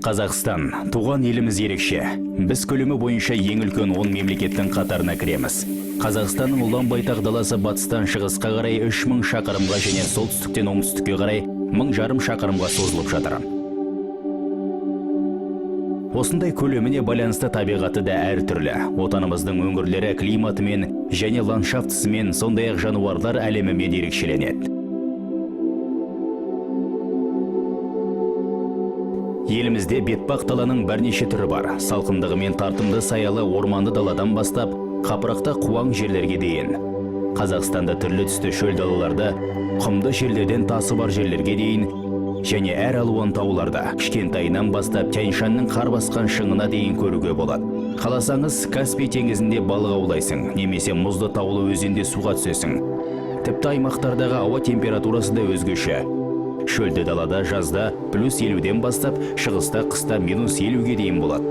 Қазақстан, туған еліміз ерекше. Біз көлемі бойынша ең үлкен 10 мемлекеттің қатарына кіреміз. Қазақстанның ұлан байтақ даласы батыстан шығысқа қарай 3000 шақырымға және солтүстіктен оңтүстікке қарай 1500 шақырымға созылып жатыр. Осындай көлеміне байланысты табиғаты да әртүрлі. Отанымыздың өңірлері климатымен және ландшафтысымен, сондай-ақ жануарлар әлемімен ерекшеленеді. Елімізде бетпақ даланың бірнеше түрі бар. Салқындығы мен тартымды саялы орманды даладан бастап, қапырақта қуаң жерлерге дейін. Қазақстанда түрлі түсті шөл далаларда, құмды жерлерден тасы бар жерлерге дейін, және әр алуан тауларда, кішкентайынан бастап Тянь-Шаньның қар басқан шыңына дейін көруге болады. Қаласаңыз, Каспий теңізінде балық аулайсың, немесе мұзды таулы өзенде суға түсесің. Тіпті аймақтардағы ауа температурасы да өзгеше. Шөлді далада жазда +50-ден бастап, шығыста қыста -50-ге дейін болады.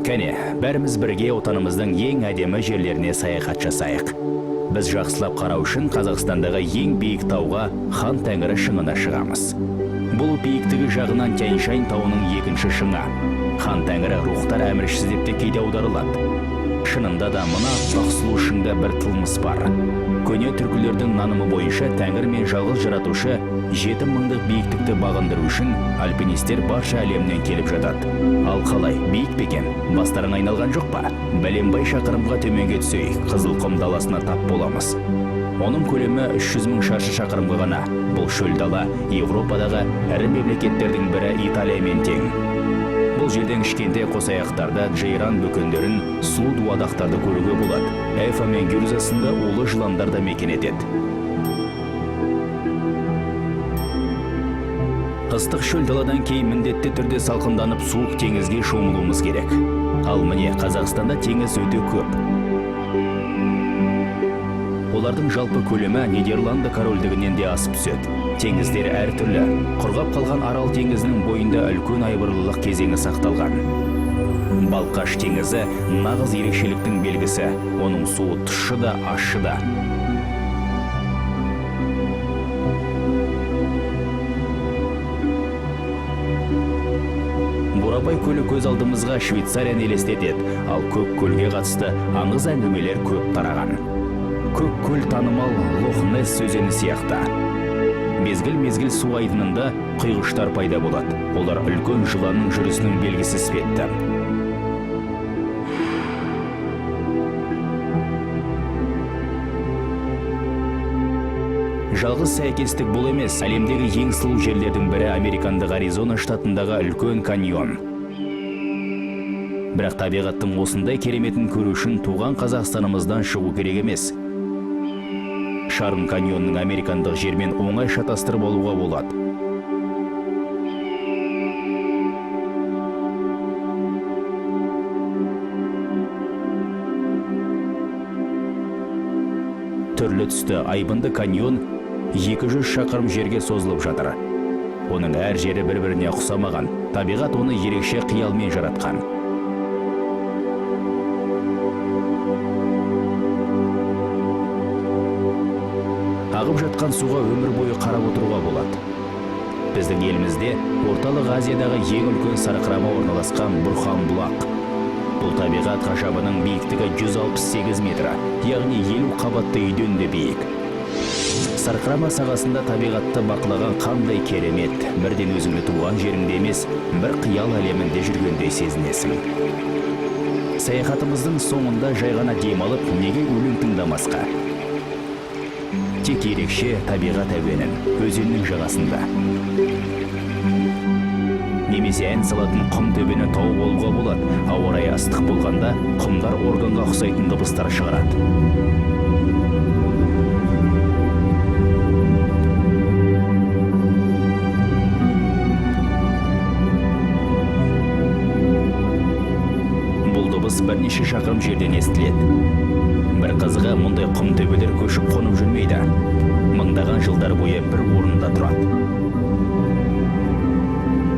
Кәне, бәріміз бірге отанымыздың ең әдемі жерлеріне саяхат жасайық. Біз жақсылап қарау үшін Қазақстандағы ең биік тауға Хан Тәңірі шыңына шығамыз. Бұл биіктігі жағынан Тянь-Шань тауының екінші шыңы. Хан Тәңірі рухтар әміршісі деп те кейде аударылады. Шынында да мына аппақ сұлу шыңда бір тылмыс бар. Көне түркілердің нанымы бойынша Тәңір мен жалғыз жаратушы 7000 биіктікті бағындыру үшін альпинистер барша әлемнен келіп жатады. Ал қалай, биік пе екен? Бастарың айналған жоқ па? Бәленбай шақырымға төменге түсейік, Қызылқұм даласына тап боламыз. Оның көлемі 300 000 шаршы шақырымға ғана. Бұл шөл дала Европадағы ірі мемлекеттердің бірі Италиямен тең. Бұл жерден кішкентай қосаяқтарда жайран бөкендерін, сұлу дуадақтарды көруге болады. Эфа мен Гюрза сынды улы жыландар да мекен етеді. Ыстық шөл даладан кейін міндетті түрде салқынданып суық теңізге шомылуымыз керек. Ал міне Қазақстанда теңіз өте көп. Олардың жалпы көлемі Нидерланды корольдігінен де асып түседі. Теңіздер әртүрлі. Құрғап қалған Арал теңізінің бойында үлкен айбырлылық кезеңі сақталған. Балқаш теңізі нағыз ерекшеліктің белгісі. Оның суы тұщы да, ащы да. Бурабай көлі көз алдымызға Швейцарияны елестетеді, ал көк көлге қатысты аңыз әңгімелер көп тараған. Көк көл танымал Лох-Несс өзені сияқты. Мезгіл-мезгіл су айдынында құйғыштар пайда болады. Олар үлкен жыланның жүрісінің белгісі іспетті. Жалғыз сәйкестік бұл емес. Әлемдегі ең сұлу жерлердің бірі Американдық Аризона штатындағы үлкен каньон. Бірақ табиғаттың осындай кереметін көру үшін туған Қазақстанымыздан шығу керек емес. Шарын каньонның американдық жермен оңай шатастырып алуға болады. Түрлі түсті айбынды каньон 200 шақырым жерге созылып жатыр. Оның әр жері бір-біріне ұқсамаған, табиғат оны ерекше қиялмен жаратқан. Ағып жатқан суға өмір бойы қарап отыруға болады. Біздің елімізде Орталық Азиядағы ең үлкен сарқырама орналасқан Бұрхан бұлақ. Бұл табиғат ғажабының биіктігі 168 метр, яғни 50 қабатты үйден де биік. Сарқырама сағасында табиғатты бақылаған қандай керемет, бірден өзіңді туған жеріңде емес, бір қиял әлемінде жүргендей сезінесің. Саяхатымыздың соңында жай ғана демалып, неге өлең тыңдамасқа? Тек ерекше табиғат әуенін өзеннің жағасында. Немесе ән салатын құм төбені тауып алуға болады. Ауа райы ыстық болғанда құмдар органға ұқсайтын дыбыстар шығарады. Бұл дыбыс бірнеше шақырым жерден естіледі. Бір қызығы, мұндай құм төбелер көшіп қонып жүрмейді. Мыңдаған жылдар бойы бір орында тұрады.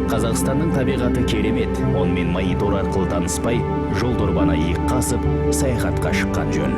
Қазақстанның табиғаты керемет. Онымен монитор арқылы таныспай, жол дорбаны иық қасып, саяхатқа шыққан жөн.